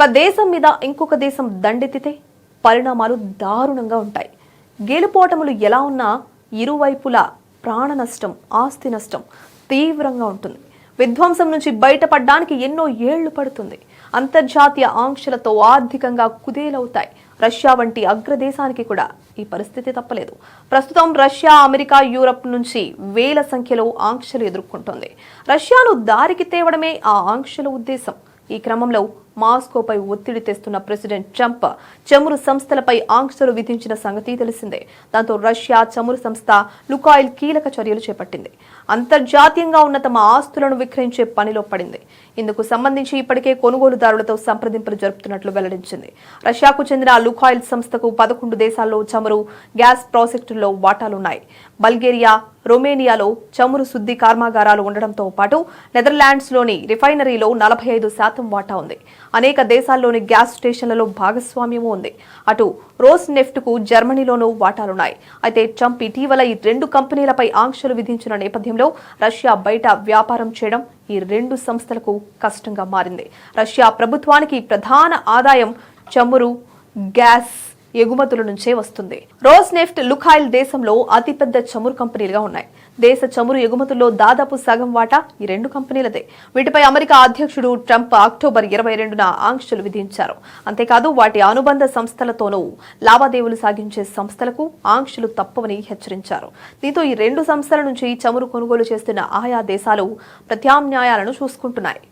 ఒక దేశం మీద ఇంకొక దేశం దండెత్తితే పరిణామాలు దారుణంగా ఉంటాయి. గెలుపోటములు ఎలా ఉన్నా ఇరువైపులా ప్రాణ నష్టం, ఆస్తి నష్టం తీవ్రంగా ఉంటుంది. విధ్వంసం నుంచి బయటపడడానికి ఎన్నో ఏళ్లు పడుతుంది. అంతర్జాతీయ ఆంక్షలతో ఆర్థికంగా కుదేలవుతాయి. రష్యా వంటి అగ్రదేశానికి కూడా ఈ పరిస్థితి తప్పలేదు. ప్రస్తుతం రష్యా, అమెరికా, యూరప్ నుంచి వేల సంఖ్యలో ఆంక్షలు ఎదుర్కొంటోంది. రష్యాను దారికి తేవడమే ఆ ఆంక్షల ఉద్దేశం. ఈ క్రమంలో మాస్కోపై ఒత్తిడి తెస్తున్న ప్రెసిడెంట్ ట్రంప్ చమురు సంస్థలపై ఆంక్షలు విధించిన సంగతి తెలిసిందే. దాంతో రష్యా చమురు సంస్థ లుకాయిల్ కీలక చర్యలు చేపట్టింది. అంతర్జాతీయంగా ఉన్న తమ ఆస్తులను విక్రయించే పనిలో పడింది. ఇందుకు సంబంధించి ఇప్పటికే కొనుగోలుదారులతో సంప్రదింపులు జరుపుతున్నట్లు వెల్లడించింది. రష్యాకు చెందిన లుకాయిల్ సంస్థకు 11 దేశాల్లో చమురు, గ్యాస్ ప్రాజెక్టుల్లో వాటాలున్నాయి. బల్గేరియా, రొమేనియాలో చమురు శుద్ధి కర్మాగారాలు ఉండడంతో పాటు నెదర్లాండ్స్లోని రిఫైనరీలో 45% వాటా ఉంది. అనేక దేశాల్లోని గ్యాస్ స్టేషన్లలో భాగస్వామ్యము ఉంది. అటు రోస్ నెఫ్ట్కు జర్మనీలోనూ వాటాలున్నాయి. అయితే ట్రంప్ ఇటీవల ఈ 2 కంపెనీలపై ఆంక్షలు విధించిన నేపథ్యంలో రష్యా బయట వ్యాపారం చేయడం ఈ 2 సంస్థలకు కష్టంగా మారింది. రష్యా ప్రభుత్వానికి ప్రధాన ఆదాయం చమురు, గ్యాస్ ఎగుమతుల నుంచే వస్తుంది. రోస్ నెఫ్ట్, లుకాయిల్ దేశంలో అతిపెద్ద చమురు కంపెనీలుగా ఉన్నాయి. దేశ చమురు ఎగుమతుల్లో దాదాపు సగం వాటా ఈ 2 కంపెనీలదే. వీటిపై అమెరికా అధ్యక్షుడు ట్రంప్ అక్టోబర్ 22న ఆంక్షలు విధించారు. అంతేకాదు వాటి అనుబంధ సంస్థలతోనూ లావాదేవీలు సాగించే సంస్థలకు ఆంక్షలు తప్పవని హెచ్చరించారు. దీంతో ఈ 2 సంస్థల నుంచి చమురు కొనుగోలు చేస్తున్న ఆయా దేశాలు ప్రత్యామ్నాయాలను చూసుకుంటున్నాయి.